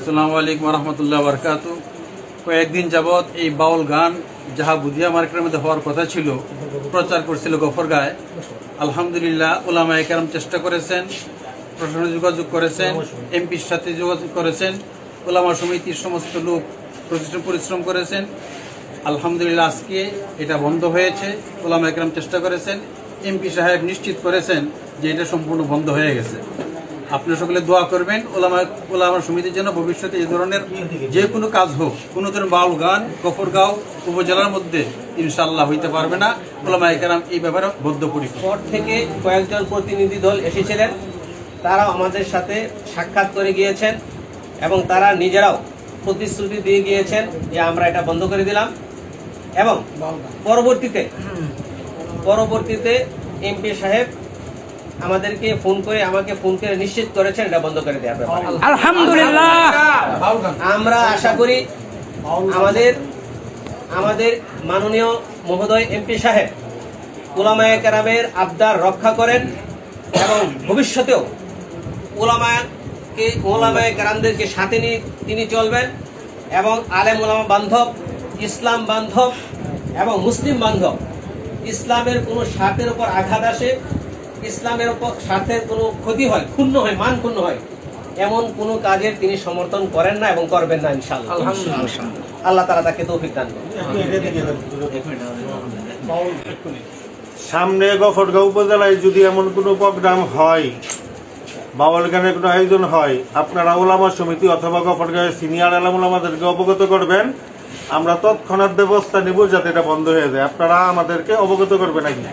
আসসালামু আলাইকুম রহমতুল্লাহ বরকাত। কয়েকদিন যাবৎ এই বাউল গান যাহা বুধিয়া মার্কেটের মধ্যে হওয়ার কথা ছিল প্রচার করছিল গফরগাঁয়। আলহামদুলিল্লাহ উলামায়ে কেরাম চেষ্টা করেছেন, প্রশাসনে যোগাযোগ করেছেন, এমপির সাথে যোগাযোগ করেছেন, উলামা সমিতির সমস্ত লোক পরিশ্রম করেছেন। আলহামদুলিল্লাহ আজকে এটা বন্ধ হয়েছে। উলামায়ে কেরাম চেষ্টা করেছেন, এমপি সাহেব নিশ্চিত করেছেন যে এটা সম্পূর্ণ বন্ধ হয়ে গেছে। আপনারা সকলে দোয়া করবেন ওলামা সমিতির জন্য ভবিষ্যতে এই ধরনের যে কোনো কাজ হোক, কোনো ধরনের বাউল গান গফরগাঁও উপজেলার মধ্যে ইনশাআল্লাহ হইতে পারবে না। ওলামায়ে কেরাম এই ব্যাপারে বদ্ধপরিকর। পর থেকে কয়েকজন প্রতিনিধি দল এসেছিলেন, তারাও আমাদের সাথে সাক্ষাৎ করে গিয়েছেন এবং তারা নিজেরাও প্রতিশ্রুতি দিয়ে গিয়েছেন যে আমরা এটা বন্ধ করে দিলাম। এবং পরবর্তীতে এমপি সাহেব আমাকে ফোন করে নিশ্চিত করেছেন এটা বন্ধ করে দেওয়ার ব্যাপারে। আলহামদুলিল্লাহ। আমরা আশা করি আমাদের মাননীয় মহোদয় এমপি সাহেব উলামায়ে কেরামের আবদার রক্ষা করেন এবং ভবিষ্যতেও উলামায়ে কেরামদেরকে সাথে নিয়ে তিনি চলবেন এবং আলেম উলামা বান্ধব, ইসলাম বান্ধব এবং মুসলিম বান্ধব, ইসলামের কোনো স্বার্থের উপর আঘাত আসে, ইসলামের উপর স্বার্থের কোনো ক্ষতি হয়, ক্ষুণ্ণ হয়, মান ক্ষুণ্ণ হয়, এমন কোনো কাজের তিনি সমর্থন করেন না এবং করবেন না ইনশাআল্লাহ। আল্লাহ তাআলা তাকে তৌফিক দান করুন। সামনে গফরগাঁও উপজেলায় যদি এমন কোনো প্রোগ্রাম হয়, বাউল গানের কোনো আয়োজন হয়, আপনারা ওলামা সমিতি অথবা গফরগাঁওয়ের সিনিয়র আলেম ওলামাদেরকে অবগত করবেন। আমরা তৎক্ষণাৎ ব্যবস্থা নেব যাতে এটা বন্ধ হয়ে যায়। আপনারা আমাদেরকে অবগত করবেন নাকি?